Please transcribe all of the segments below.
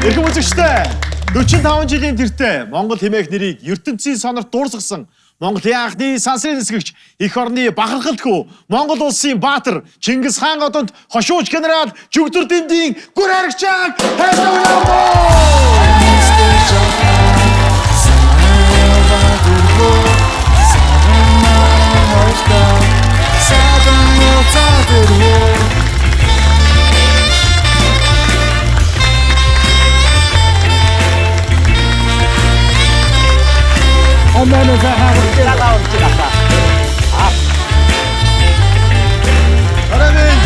Эрхэм үзэгчдээ 45 жилийн тэртээ Монгол хэмээх нэрийг ертөнцийн сонорт дуурсгасан Монголын анхны сансрын нисгэгч эх орны бахархалтгүй Монгол улсын баатар Чингис хаан одонд хошууч генерал Жүгдүр Дэмдийн гүр харагчааг Ondan sonra Арамын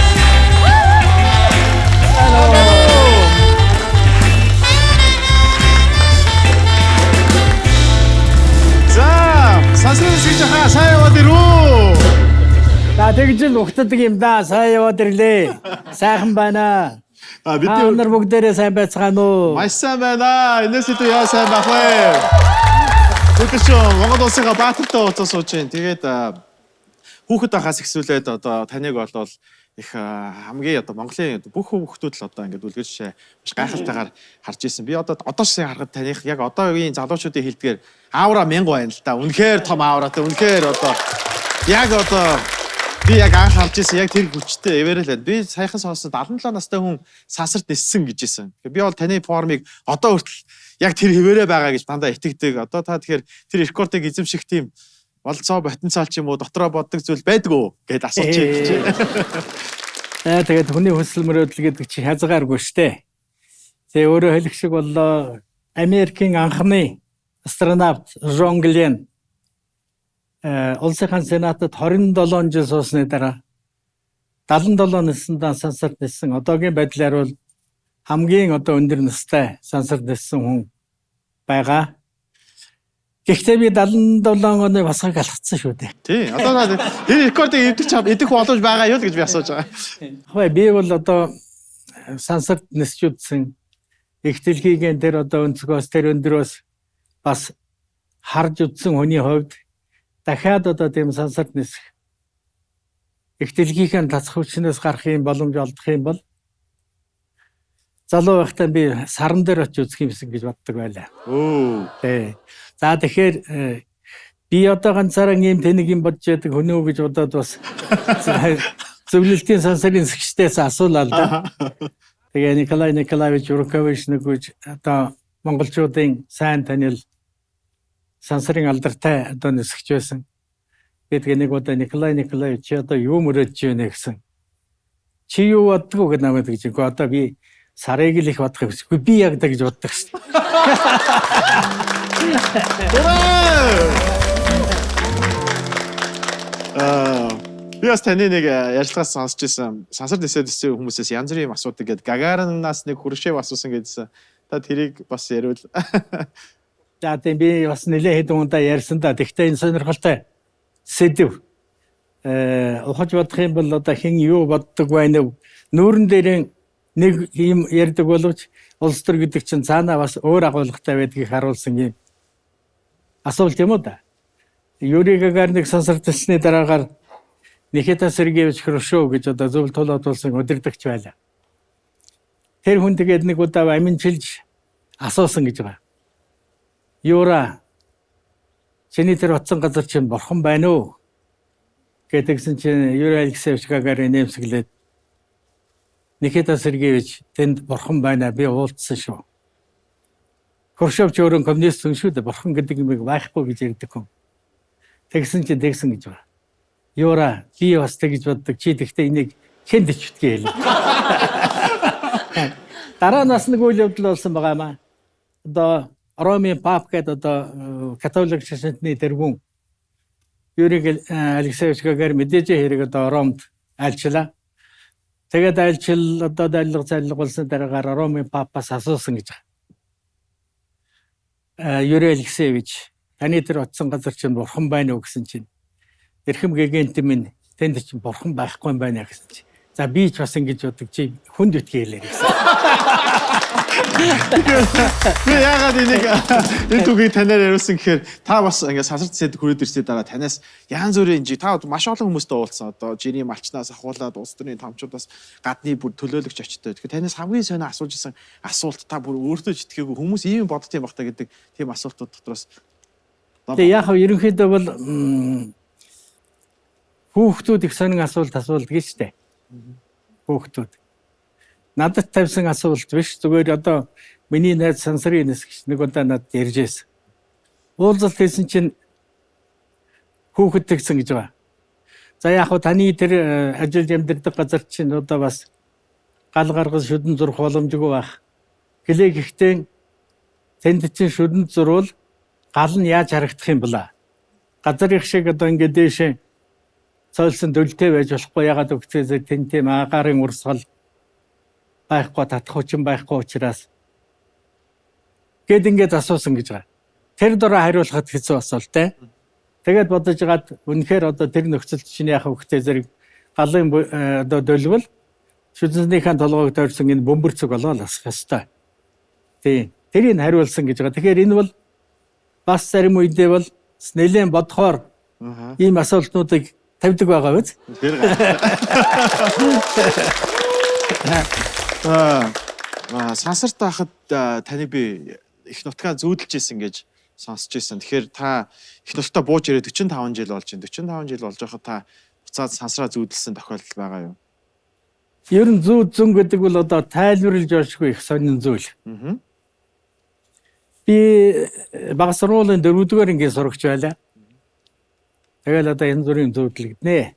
За, сансрын нисгэгч хаа сайн яваад ирүү. за тэгж л ухтдаг юм да. Сайн яваад ирлээ. Сайхан байна. Бид Нар бүгдээрээ сайн байцгаана уу? маш сайн байна. Энэсээ яа сайн байх вэ? Тэгэж Монгол улсынхаа баатартай уулзаж сууж байна. Тэгээд хүүхэд ахаас ихсүүлээд одоо таныг болвол их хамгийн одоо Монголын бүх хүүхдүүд л одоо ингээд үлгэрч маш гайхалтайгаар харж ирсэн. Би одоо шиг харахад таних яг одоогийн залуучуудын хэлдгээр аавра 1000 байна л да. Үнэхээр том аавратай. Үнэхээр одоо яг одоо би яг анх харж ирсэн яг тэр хүчтэй эвэрэл байна. Би саяхан сонсон 77 настай хүн сансарт ниссэн гэж ирсэн. Би бол таны формыг одоо хүртэл яг тэр хэвээрээ байгаа гэж дандаа итгэдэг. Одоо та тэгэхээр тэр рекордыг эзэмших тийм болцоо потенциал ч юм уу дотроо боддог зүйл байдгүй гэд асууж Аа тэгээд хүний хүсэл мөрөөдөл гэдэг чи хязгааргүй штэ. Тэгээ өөрөө хэлэх шиг боллоо. Америкийн анхны астронавт Жон Глен улсын сенатад 27 жил суусны дараа 77 наснаа сансарт ниссэн. Одоогийн байдлаар бол хамгийн одоо өндөр настай сансарт ниссэн хүн байгаа. Гэхдээ би 77 оны басгыг алгацсан шүү дээ. Тий. Одоо энэ рекордыг идэх боломж байгаа юу гэж би асууж байгаа. Хөөе би бол одоо сансарт нисч үзсэн. Их дэлхийгэн тэр одоо өнцгөөс тэр өндрөөс бас харж үзсэн хүний хувьд дахиад одоо тийм сансарт нисэх их дэлхийхэн тасах хүчнээс гарах юм боломж олдох юм бол залуу байхдаа би саран дээр очиж үзэх юмсан гэж боддог байлаа. Оо. Тий. За тэгэхээр би одоо ганцаараа ийм тэнэг юм бодож яадаг хүн үү гэж бодоод бас зөвлөлтийн сансрын нисгчдээс асуулаа л да. Тэгээ Николай Николаевич Юркович нэгж одоо монголчуудын сайн танил сансрын алдартай одоо нисгч байсан. Тэгээд нэг удаа Николай Николаевич чи одоо юу мөрөдж байна гэсэн. Чи юу боддгоо гэж намайг гэж. Одоо би сарыг л их бодох юмсгүй. Би яг да гэж боддог шүү дээ. Би бас таны нэг ярьцлагаас сонсч ирсэн. Сансар нисээд ирсэн хүмүүсээс янз бүрийн асуудаг гээд Гагаринаас нэг Хрущев асуусан гэдсэн. Та тэрийг бас яриул. За тийм би бас нэлээд хэдэн удаа ярьсан да. Тэгвэл энэ сонирхолтой сэдв. Ухаж бодох юм бол одоо хэн юу боддог байна вэ? Нүүрэн дээр нэг юм ярьдаг боловч улс төр гэдэг чинь цаанаа бас өөр агуулгатай байдгийг харуулсан юм асуулт юм уу да. Юрий Гагариныг сансарт ниссний дараагаар Никита Сергеевич Хрущев гэж одоо зөвлөлт тулаадуулсан удирдагч байлаа. Тэр хүн тэгээд нэг удаа аминчилж асуусан гэж байгаа. Юра чиний тэр утсан газар чинь бурхан байна уу? Гэдгсэн чинь Юрий Алексеевич Гагарин нэмсгэлээд Никита Сергеевич тэнд бурхан байна би уулзсан шүү. Хрущев ч өөрөө коммунист хүн шүү дээ. Бурхан гэдэг юм байхгүй гэж ярьдаг хүн. Тэгсэн чинь тэгсэн гэж байна. Юра би бас тэгж боддог. Чи тэгтээ энийг хэнд ичвтгий хэлээ. Дараа нас нэг үйл явдал болсон байгаа маа. Одоо Ромын пап гэдэг одоо католик шашинтны тэргүүн Юрий Алексеевич Гагарин мэдээж хэрэг одоо Ромд альчлаа. Тэгээд альчил одоо дайлга цайлга болсон дараагаар Ромын папаас асуусан гэж байгаа. Юрий Алексеевич таны тэр утсан газар чинь бурхан байна уу гэсэн чинь эрхэм гэгэнт минь тэнд чинь бурхан байхгүй юм байна гэсэн чинь за би ч бас ингэж боддог чи хүнд үтгий хэлээ гэсэн. Би яагаад энэ түүхийг танаар яриулсан гэхээр та бас ингээд сансарт сэд хүрээд ирсний дараа танаас янз бүрийн та маш олон хүмүүстэй уулзсан. Одоо жирийн малчнаас ахуулаад улс төрийн томчуудаас гадны бүр төлөөлөгч очтой. Тэгэхээр танаас хамгийн сонио асууж исэн асуулт та бүр өөртөө ч итгээгүй хүмүүс ийм бодд юм бахта гэдэг тийм асуултууд дотроос. Тэгээ яг хав ерөнхийдөө бол хүүхдүүд их сонин асуулт асуулдаг шүү дээ. Хүүхдүүд. Надад тавьсан асуулт биш. Зүгээр одоо миний найз сансрын нисгч нэг удаа надад ярьж байсан. Уулзалт хийсэн чинь хүүхэд тэгсэн гэж байгаа. За яг хөө таны тэр ажил амьдардаг газар чинь одоо бас гал гаргал шүдэн зурх боломжгүй байх. Гэлээ гэхдээ тэнд чинь шүдэн зурвал гал нь яаж харагдах юм бэлээ. Газар их шиг одоо ингээд дээшээ цойлсон дөлтэй байж болохгүй ягаад өгчээ тэнтэй агарын урсгал байхгүй татах хүчин байхгүй учраас гэд ингээд асуусан гэж байгаа. Тэр дөрөв хариулахад хэцүү асуулт те. Тэгээд бодож гад үнэхээр одоо тэр нөхцөлд чинь яах вөхтэй зэрэг галын одоо дөлвөл шүднийхэн толгойг тойрсон энэ бөмбөрцөг болоо л асах ёстой. Тийм. Тэрийг хариулсан гэж байгаа. Тэгэхээр энэ бол бас зарим үедээ бол нэлээд бодохоор ийм асуултнуудыг тавьдаг байгаа биз? Сансарт байхад таны би их нутгаа зүүдэлж исэн гэж сонсч ирсэн. Тэгэхээр та их нутгаа бууж ирээ 45 жил болж байна. 45 жил болж байхад та буцаад сансраа зүүдэлсэн тохиолдол байгаа юу? Ер нь зүүд зүн гэдэг бол одоо тайлбарлаж оршихгүй их сонин зүйл. Би бага сургуулийн 4-р ангийн сурагч байлаа. Тэгэл одоо энэ зүрийн зүүдлэгднэ.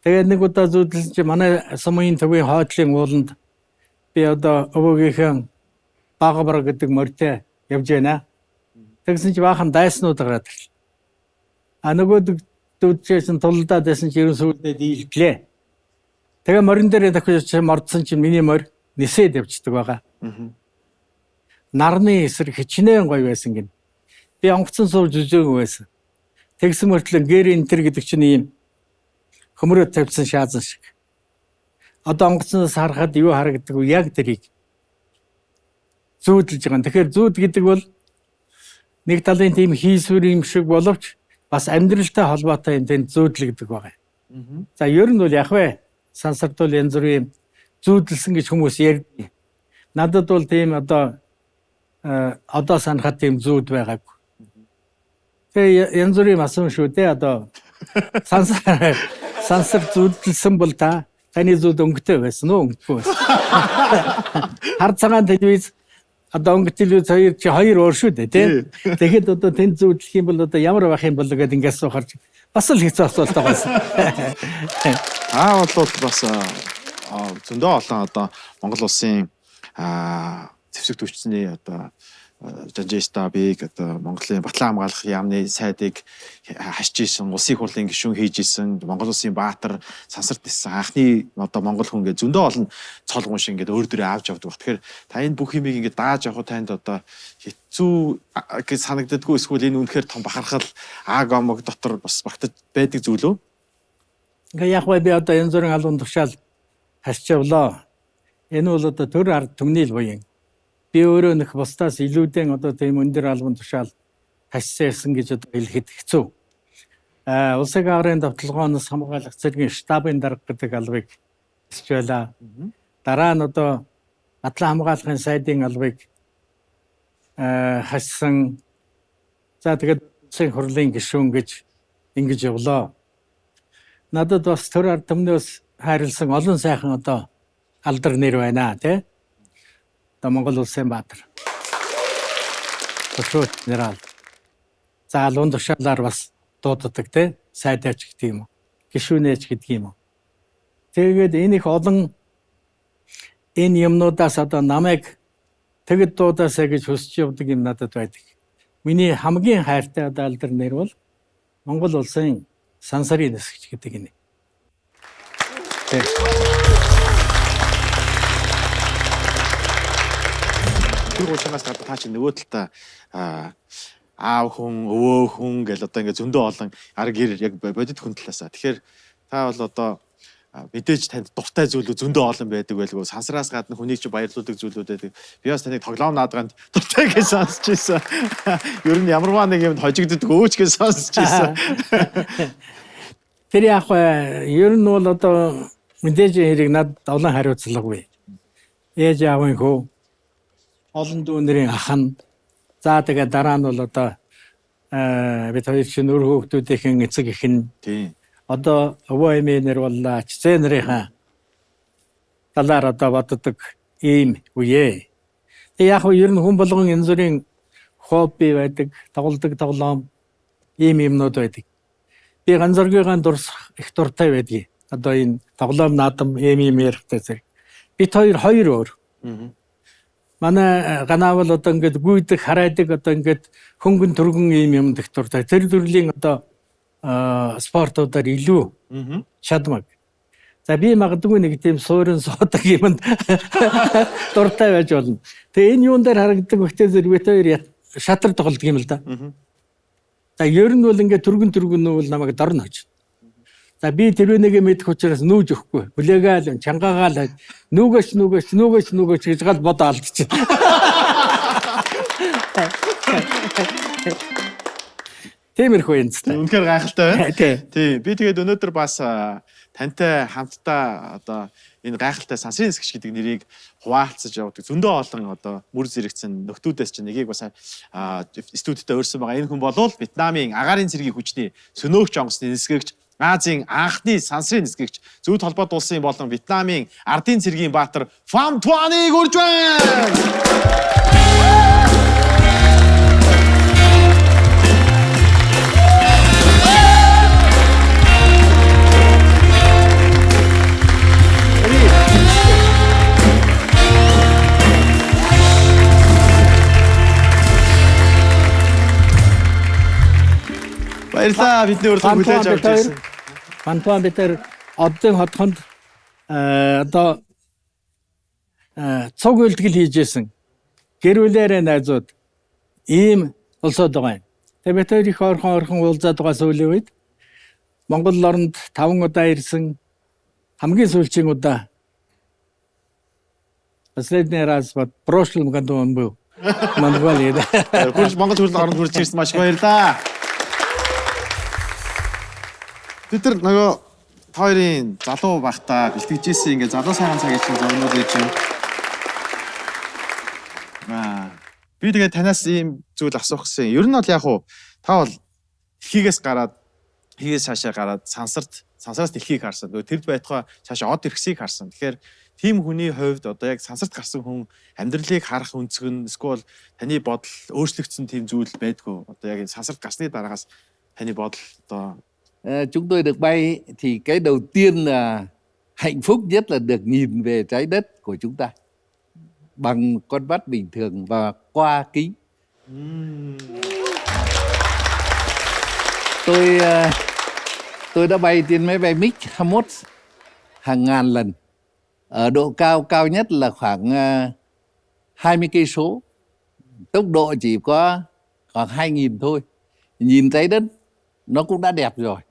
Тэгээд нэг удаа зүүдлэн чи манай Сумын төвийн хойдлын ууланд би одоо өвөөгийнхэн Багбар гэдэг морьтой явж байна. Тэгсэн чи баахан дайснууд гараад ирлээ. А нөгөө дүүдчээсэн тулдаад байсан чи ерөн сүүлдээ дийлглээ. Тэгээ морин дээр дахиж мордсон чи миний морь нисээд явчихдаг байгаа. Нарны эсрэг хичнээн гоё байсан гин. Би онгоцон сууж үзээгүй байсан. Тэгсэн мөртлөө гэр энтер гэдэг чинь ийм хөмрөө тавьсан шаазан шиг. Одоо онгоцноос харахад юу харагддаг вэ? Яг тэрийг зүүдэлж байгаа. Тэгэхээр зүүд гэдэг бол нэг талын тийм хийсвэр юм шиг боловч бас амьдралтай холбоотой юм тэнд зүүдлэгдэг байгаа. За ер нь бол яг вэ сансарт бол янз бүрийн зүүдэлсэн гэж хүмүүс ярьдаг. Надад бол тийм одоо санахад тийм зүүд байгаагүй. Тэгээ янз бүрийн асуун шүү дээ одоо сансар зүүдэлсэн бол таны зүүд өнгөтэй байсан уу өнгөгүй байсан. Хар цагаан телевиз одоо өнгө телевиз хоёр өөр шүү дээ тийм. Тэгэхэд одоо тэнд зүүдлэх юм бол одоо ямар байх юм бол гэдэг ингээд асуухаар бас л хэцүү асуулт байсан. Бол бас зөндөө олон одоо Монгол улсын зэвсэг төвчсний одоо Жанжистабыг одоо Монголын батлан хамгаалах яамны сайдыг хашиж исэн, улсын хурлын гишүүн хийж исэн, Монгол улсын баатар сансарт ниссэн анхны одоо монгол хүн гэж зөндөө олон цолгон шиг ингээд өөр дөрөө авч явдаг. Тэгэхээр та энэ бүх юмыг ингээд дааж явах танд одоо хэцүү гэж санагддаггүй эсвэл энэ үнэхээр том бахархал гомог дотор бас багтаж байдаг зүйл үү? Ингээ яг би одоо янз бүрийн албан тушаал хасч явлаа. Энэ бол одоо төр ард түмний л буян. Би өөрөө нөх бусдаас илүүдэн одоо тийм өндөр албан тушаал хассан гэж одоо хэлэхэд хэцүү. Улсын аврын давталгооноос хамгаалах цэргийн штабын дарга гэдэг албыг хасч байлаа. Дараа нь одоо батлан хамгаалахын сайдын албыг хассан. За тэгээд улсын хурлын гишүүн гэж ингэж явлаа. Надад бас төр ард түмнээс хайрлсан олон сайхан одоо алдар нэр байна тий. Одоо Монгол улсын баатар. Төшөөт генерал. За алуун тушаалаар бас дууддаг тий. Сайдаач гэдэг юм уу. Гишүүнээч гэдэг юм уу. Тэгээд энэ их олон энэ юмнуудаас одоо намайг тэгэд дуудаасаа гэж хүсч явдаг юм надад байдаг. Миний хамгийн хайртай одоо алдар нэр бол Монгол улсын сансарын нисгч гэдэг юм. Тэр уушаас гадна та чинь нөгөө талдаа аав хүн, өвөө хүн гэл одоо ингээд зөндөө олон арга гэр яг бодит хүн талаасаа. Тэгэхээр та бол одоо мэдээж танд дуртай зүйлүүд зөндөө олон байдаг байлгүй. Сансраас гадна хүнийг чи баярлуулдаг зүйлүүд байдаг. Би бас таныг тоглоом наадганд дуртай гэж сонсч ирсэн. Ер нь ямарваа нэг юмд хожигддог өөч гэж сонсч ирсэн. Тэр яг ер нь бол одоо мэдээж хэрэг над олон хариуцлагагүй. Ээж аавын хөө олон дүүнэрийн ах нь за тэгээ дараа нь бол одоо бид хоёр чинь өр хүүхдүүдийн эцэг их нь Тийм. одоо өвөө эмээнэр боллаа чзээ нарынхаа талаар одоо боддог ийм үе. Тэг яг ер нь хүн болгон янз бүрийн хобби байдаг, тоглодог тоглоом ийм юмнууд байдаг. Би ганцоргийнхаа дурсах их дуртай байдгийг. Одоо энэ тоглоом наадам ийм ярихтай зэрэг. Бид хоёр өөр. Манай ганаавал одоо ингээд гүйдэг, хараадаг одоо ингээд хөнгөн түргэн ийм юм их дуртай. Тэр төрлийн одоо спортуудаар илүү шадмаг. За би магадгүй нэг тийм суурин суудаг юмд дуртай байж болно. Тэгээ энэ юун дээр харагддаг ихтэй зэрэг хоёр шатар тоглодог юм л да. За ер нь бол ингээд түргэн нь бол намайг дорно гэж. За би тэр үнийг мэдэх учраас нүүж өгөхгүй. Хүлээгээл чангаагаал нүгэж гэж гал бодоо алдчих. Тиймэрхүү юм зү. Үнэхээр гайхалтай байна. Тийм. Би тэгээд өнөөдөр бас тантай хамтдаа одоо энэ гайхалтай сансрын хэсгч гэдэг нэрийг хуваалцаж явдаг. Зөндөө олон одоо мөр зэрэгцэн нөхдүүдээс чинь нэгийг бас студидтэй өрсөн байгаа. Энэ хүн болвол Вьетнамын агаарын цэргийн хүчний сөнөөгч онгоцны нисгэгч, Азийн анхны сансрын нисгэгч, Зүүн холбоот улсын болон Вьетнамын ардын цэргийн баатар Pham Thuanыг урьж байна. Баярлалаа бидний урилгыг хүлээж авч ирсэн. Pham Thuan бид оддын хотхонд одоо цог үйлдэл хийжсэн. Гэр бүлээрээ найзууд ийм улсууд байгаа юм. Тэгээ бид хоёр их орхон уулзаад байгаа сүүлийн үед Монгол орнд 5 удаа ирсэн. Хамгийн сүүлчийн удаа последний раз в прошлом году он был. Монголиэд. Монгол төрөл оронд хүрч ирсэн маш баярлалаа. Бид нар нөгөө хоёрын залуу багтаа бэлтгэжсэн ингээ залуу сайхан цагийн чинь зурнууд гэж юм. Би тэгээ танаас ийм зүйл асуух гэсэн. Ер нь бол яг уу та бол дэлхийгээс цаашаа гараад сансараас дэлхийг харсан. Нөгөө тэрд байтугай цаашаа од ирхсийг харсан. Тэгэхээр тийм хүний хувьд одоо яг сансарт гарсан хүн амьдралыг харах өнцөг нь эсвэл таны бодол өөрчлөгдсөн тийм зүйл байдгүй. Одоо яг энэ сансарт гарсны дараагаас таны бодол одоо chúng tôi được bay thì cái đầu tiên là hạnh phúc nhất là được nhìn về trái đất của chúng ta bằng con mắt bình thường và qua kính. Tôi đã bay trên máy bay MiG-21 hàng ngàn lần. Ở độ cao nhất là khoảng 20 cây số. Tốc độ chỉ có khoảng 2.000 thôi. Nhìn trái đất nó cũng đã đẹp rồi.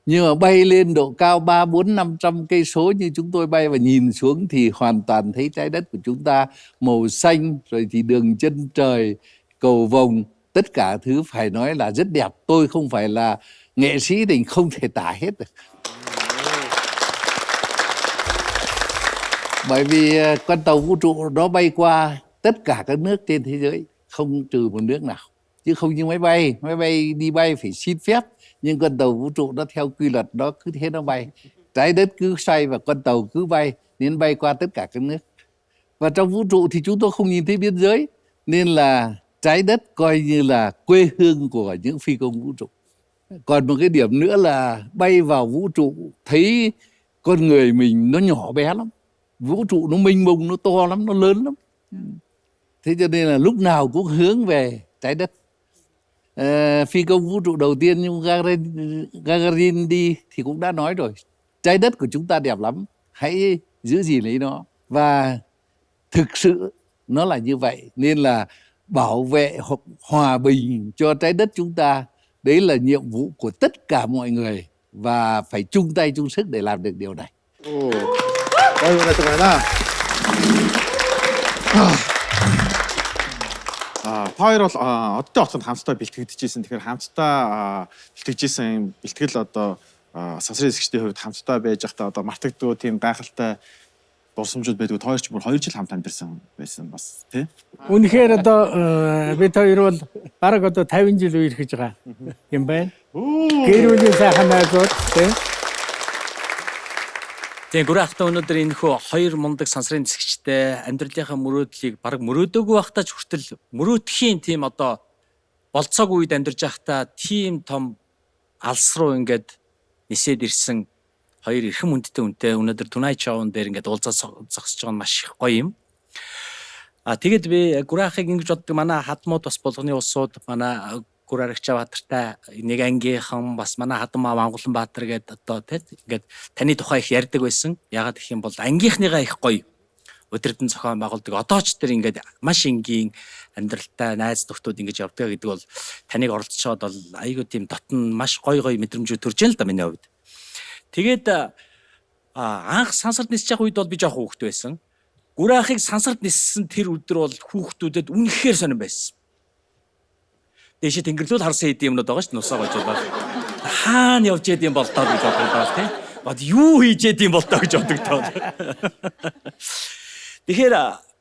Nhưng mà bay lên độ cao 3, 4, 500 cây số như chúng tôi bay và nhìn xuống thì hoàn toàn thấy trái đất của chúng ta màu xanh, rồi thì đường chân trời, cầu vồng, tất cả thứ phải nói là rất đẹp. Tôi không phải là nghệ sĩ thì không thể tả hết được. Bởi vì con tàu vũ trụ nó bay qua tất cả các nước trên thế giới, không trừ một nước nào. Chứ không như máy bay đi bay phải xin phép. Nhưng con tàu vũ trụ nó theo quy luật nó cứ thế nó bay. Trái đất cứ xoay và con tàu cứ bay nên bay qua tất cả các nước. Và trong vũ trụ thì chúng tôi không nhìn thấy biên giới. Nên là trái đất coi như là quê hương của những phi công vũ trụ. Còn một cái điểm nữa là bay vào vũ trụ thấy con người mình nó nhỏ bé lắm. Vũ trụ nó mênh mông, nó to lắm, nó lớn lắm. Thế cho nên là lúc nào cũng hướng về trái đất. Phi công vũ trụ đầu tiên nhưng Gagarin đi thì cũng đã nói rồi, trái đất của chúng ta đẹp lắm, hãy giữ gìn lấy nó. Và thực sự nó là như vậy, nên là bảo vệ hòa bình cho trái đất chúng ta, đấy là nhiệm vụ của tất cả mọi người và phải chung tay chung sức để làm được điều này. Оо. Гоё үнэтэй байна. Та хоёр бол одтой хотод хамтдаа бэлтгэгдчихсэн. Тэгэхээр хамтдаа бэлтгэжсэн бэлтгэл одоо сансрын хэсэгчдийн хувьд хамтдаа байж байхдаа одоо мартагдгүй тийм гайхалтай дурсамжууд байдгүй. Та хоёр ч бүр 2 жил хамт амьдэрсэн байсан бас тий. Үнэхээр одоо бид хоёр бол бараг одоо 50 жил үерхэж байгаа юм байна. Гэр бүлийн сайхан найзууд тий. Тэгээ гүрэн ахта өнөөдөр энэ хөө хоёр мундаг сансрын нисгчтэй амьдралынхаа мөрөөдлийг бараг мөрөөдөөгүй байхдаа ч хүртэл мөрөөдөхийн тийм одоо болцоог үед амьдарч байхдаа тийм том алс руу ингээд нисээд ирсэн хоёр эрхэм хүндтэй үнтэй өнөөдөр Tonight Show-н дээр ингээд уулзаад зогсож байгаа нь маш их гоё юм. Тэгээд би гүрэн ахыг ингэж боддог манай хадмууд бас болгоны улсууд манай Гүрэн Аргачаавбаатартай нэг ангийнхан бас манай Хадмаа Мангуланбаатар гэдэг одоо тийм ингээд таны тухай их ярьдаг байсан. Ягаад гэх юм бол ангийнхныгаа их гоё удирдан зохион байгуулдаг. Одоо ч тэр ингээд маш энгийн амьдралтай найз нөхдүүд ингэж явдаг гэдэг бол таныг оролцоод бол айгүй тийм дотн маш гоё мэдрэмжүүд төрж яана л да миний хувьд. Тэгээд анх сансарт нисэж явах үед бол би жоох хүүхэд байсан. Гүрэн ахыг сансарт ниссэн тэр өдөр бол хүүхдүүдэд үнэхээр сонирн байсан. Дэшээ тэнгэрлүүл харсан хэдийн юмнууд байгаа шүү дээ нусаа гожоод байна. Хаана явж яд юм бол таа гэж бодлоо тийм. Бод юу хийж яд юм бол таа гэж бодогдоо. Тэгэхээр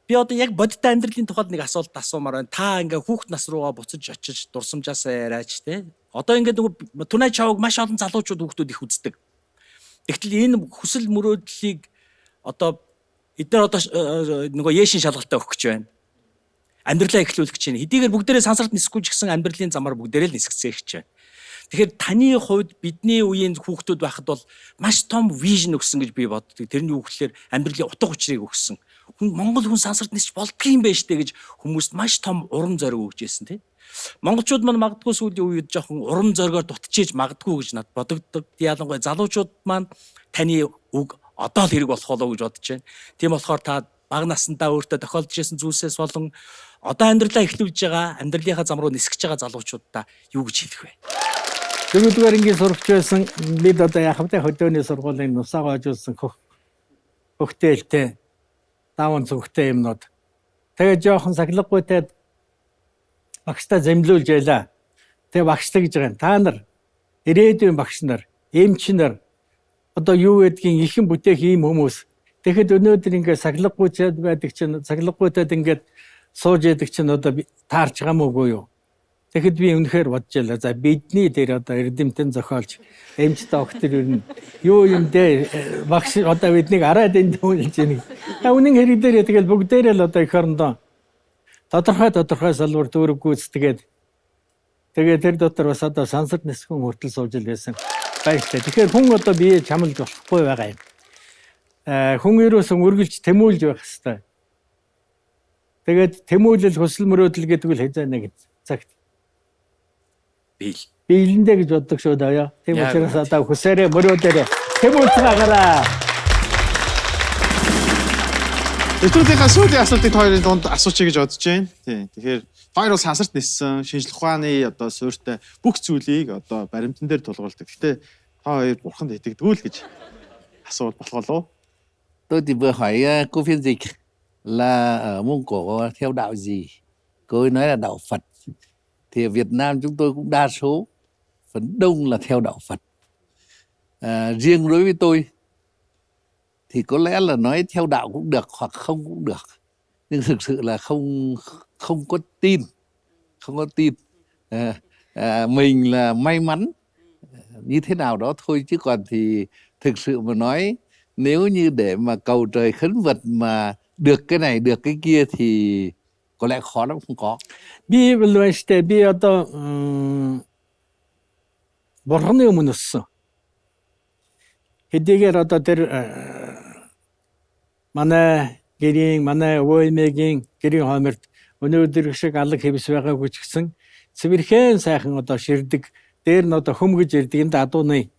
би одоо яг бодиттой амьдралын тухайд нэг асуулт асуумаар байна. Та ингээ хүүхд нас руугаа буцаж очиж дурсамжаасаа яриач тийм. Одоо ингээ нөгөө Tonight Show-г маш олон залуучууд хүүхдүүд их үздэг. Тэгтэл энэ хүсэл мөрөөдлийг одоо эдгээр одоо нөгөө Есүс шалгалтаа өгөх гэж байна. Амьдралаа эхлүүлэх чинь хэдийгээр бүгдээрээ сансарт нисэхгүй ч гэсэн амьдралын замаар бүгдээрээ л нисгэцээ гэж байна. Тэгэхээр таны хувьд бидний үеийн хүүхдүүд байхад бол маш том вижн өгсөн гэж би боддог. Тэрний үгээр амьдралын утга учирыг өгсөн. Монгол хүн сансарт нисч болдгийм байж тээ гэж хүмүүст маш том урам зориг өгж байсан тийм. Монголчууд маань магадгүй сүүлийн үед жоохон урам зоригоор дутчихж магадгүй гэж над бодогддог. Ялангуяа залуучууд маань таны үг одоо л хэрэг болох болов гэж бодож байна. Тийм болохоор та бага насндаа өөртөө тохиолдож ирсэн зүйлсээс болон одоо амьдралаа эхлүүлж байгаа амьдралынхаа зам руу нисгэж байгаа залуучуудаа юу гэж хэлэх вэ? Дөрөвдүгээр ангийн сурагч байсан бид одоо яхавтай хөдөөний сургуулийн нусаа гоожуулсан хөхтээлтэй даван зүгтэй юмнууд. Тэгээ жоохон сахилгагүйтэй багштай зэмлүүлж байлаа. Тэгээ багштай гэж байгаа. Та нар ирээдүйн багш нар, эмч нар одоо юу гэдгийг ихэн бүтээх ийм хүмүүс. Тэгэхэд өнөөдөр ингээд сахилгагүйчээд байдаг чинь сахилгагүйтэд ингээд сууж яадаг чинь одоо таарч байгаа мөгүй юу? Тэгэхэд би үнэхээр бодож байлаа. За бидний дээр одоо эрдэмтэн зохиолч эмч доктор юу юм дээ багш одоо биднийг араад энэ төвлөж яах. Үнэн хэрэг дээр тэгэл бүгдээрээ л одоо эх орондоо тодорхой салбар дүүрэг гүйцэтгээд тэгээ тэр дотор бас одоо сансарт нисхэн хүртэл сууж л байсан баяртай. Тэгэхээр хүн одоо бие чамлж болохгүй байгаа юм. Хүн ерөөсөн үргэлж тэмүүлж байх хэрэгтэй. Тэгээд тэмүүлэл хүсэл мөрөөдөл гэдэг үл хэзээ нэг цагт биелэндэ гэж боддог шүү дээ. Тийм учраас одоо хүсээрээ мөрөөдөрөө тэмүүлж байгаараа. Өтөрийнхаа сүүлийн асуултыг хоёрын дунд асуучих гэж бодож байна. Тийм. Тэгэхээр хоёр бол сансарт ниссэн шинжлэх ухааны одоо суурьтай бүх зүйлийг одоо баримтан дээр тулгуурладаг. Гэтэ та хоёр бурханд итгэдэггүй л гэж асуувал болох болов. Tôi thì vừa hỏi cô phiên dịch là ở Mông Cổ theo đạo gì? Cô ấy nói là đạo Phật. Thì ở Việt Nam chúng tôi cũng đa số, phần đông là theo đạo Phật. Riêng đối với tôi thì có lẽ là nói theo đạo cũng được hoặc không cũng được. Nhưng thực sự là không có tin. Không có tin. Mình là may mắn như thế nào đó thôi. Chứ còn thì thực sự mà nói nếu như để mà cầu trời khấn vật mà được cái này được cái kia thì có lẽ khó lắm không có. Би болвштэй би одоо бурхны өмнө өссөн. Хэдийгээр одоо тэр манай гэрийн манай өвөөмгийн гэрийн хомерт өнөөдөр шиг алга хэвс байгаагүй ч гэсэн цэвэрхэн сайхан одоо ширдэг дээр нь одоо хөмгөж ирдэг энэ адууны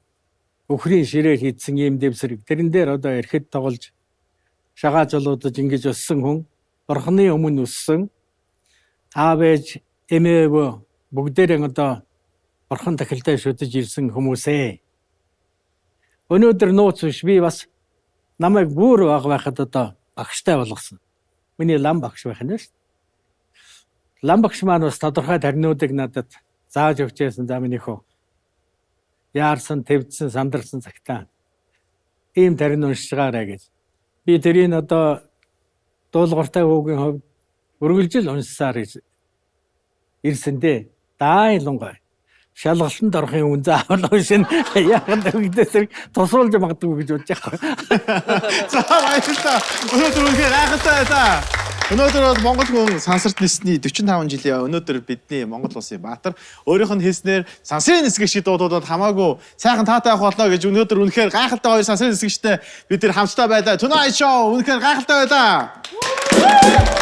өхрийн ширээр хийдсэн юм дэвсрэг тэрэн дээр одоо ирэхэд тоглож шагааж болоодож ингэж өссөн хүн бурхны өмнө өссөн аав ээж эмээ бүгдээрээ одоо бурхан тахилтай шүтэж ирсэн хүмүүсээ өнөөдөр нууц биш би бас намайг бүр бага байхад одоо багштай болгосон. Миний лам багш байх нь шүү. Лам багш маань бас тодорхой таринуудыг надад зааж өгч байсан за минийхөө. Яарсан, твдсэн, сандарсан цагтаа ийм тарин уншигаарай гэж. Би тэрийг одоо дуулууртай хүүгийн хувьд үргэлжил уншсаар ирсэн дээ. Даайлангай. Шалгалтанд орохын үн заавал уншин яагаад өгдөөсөр тусуулж магадгүй гэж бодож байгаа. За баярлалаа. Өнөөдөр үнэхээр гайхалтай байлаа. Өнөөдөр бол Монгол хүн сансарт нисний 45 жилийн өнөөдөр бидний Монгол улсын баатар өөрийнх нь хэлснээр сансрын нисгэгчид дуудаад хамаагүй сайхан таатай авах болно гэж өнөөдөр үнэхээр гайхалтай хоёр сансрын нисгэгчтэй бид нэр хамтдаа байлаа. Tonight Show үнэхээр гайхалтай байлаа.